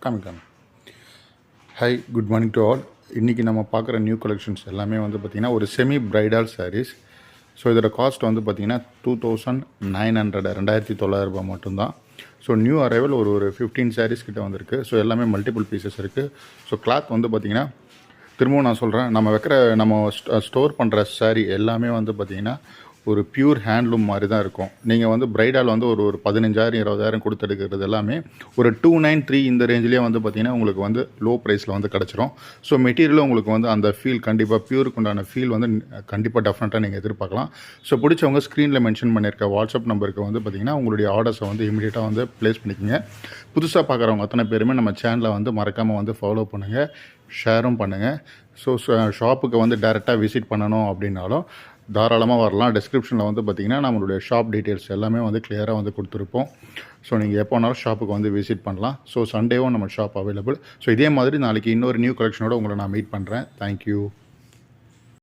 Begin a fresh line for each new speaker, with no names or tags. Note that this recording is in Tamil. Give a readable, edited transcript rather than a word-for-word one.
காமி hi, good morning to all. இன்றைக்கி நம்ம பார்க்குற நியூ கலெக்ஷன்ஸ் எல்லாமே வந்து பார்த்திங்கன்னா ஒரு செமி பிரைடல் சாரீஸ். ஸோ இதோட காஸ்ட் வந்து பார்த்திங்கன்னா 2900 2900 மட்டும்தான். ஸோ நியூ அரைவல் ஒரு 15 சாரீஸ் கிட்ட வந்திருக்கு. ஸோ எல்லாமே மல்டிபிள் பீசஸ் இருக்குது. ஸோ கிளாத் வந்து பார்த்திங்கன்னா திரும்பவும் நான் சொல்கிறேன், நம்ம ஸ்டோர் பண்ணுற சாரீ எல்லாமே வந்து பார்த்திங்கன்னா ஒரு பியூர் ஹேண்ட்லூம் மாதிரி தான் இருக்கும். நீங்கள் வந்து பிரைடால் வந்து ஒரு 15,000 20,000 கொடுத்து எடுக்கிறது எல்லாமே ஒரு 293 இந்த ரேஞ்சிலே வந்து பார்த்திங்கன்னா உங்களுக்கு வந்து லோ ப்ரைஸில் வந்து கிடச்சிரும். ஸோ மெட்டீரியலும் உங்களுக்கு வந்து அந்த ஃபீல் கண்டிப்பாக பியூருக்கு உண்டான ஃபீல் வந்து கண்டிப்பாக டெஃபினட்டாக நீங்கள் எதிர்பார்க்கலாம். ஸோ பிடிச்சவங்க ஸ்க்ரீனில் மென்ஷன் பண்ணியிருக்க வாட்ஸ்அப் நம்பருக்கு வந்து பார்த்திங்கன்னா உங்களுடைய ஆர்டர்ஸை வந்து இமீடியட்டாக வந்து ப்ளேஸ் பண்ணிக்கோங்க. புதுசாக பார்க்குறவங்க அத்தனை பேருமே நம்ம சேனலை வந்து மறக்காமல் வந்து ஃபாலோ பண்ணுங்கள், ஷேரும் பண்ணுங்கள். ஸோ ஷாப்புக்கு வந்து டைரெக்டாக விசிட் பண்ணணும் அப்படின்னாலும் தாராளமாக வரலாம். டிஸ்கிரிப்ஷனில் வந்து பார்த்திங்கன்னா நம்மளுடைய ஷாப் டீட்டெயில்ஸ் எல்லாமே வந்து கிளியராக வந்து கொடுத்துருப்போம். ஸோ நீங்கள் எப்போ வேணாலும் ஷாப்புக்கு வந்து விசிட் பண்ணலாம். ஸோ சண்டேவும் நம்ம ஷாப் அவைலபிள். ஸோ இதே மாதிரி நாளைக்கு இன்னொரு நியூ கலெக்ஷனோட உங்களை நான் மீட் பண்ணுறேன். தேங்க்யூ.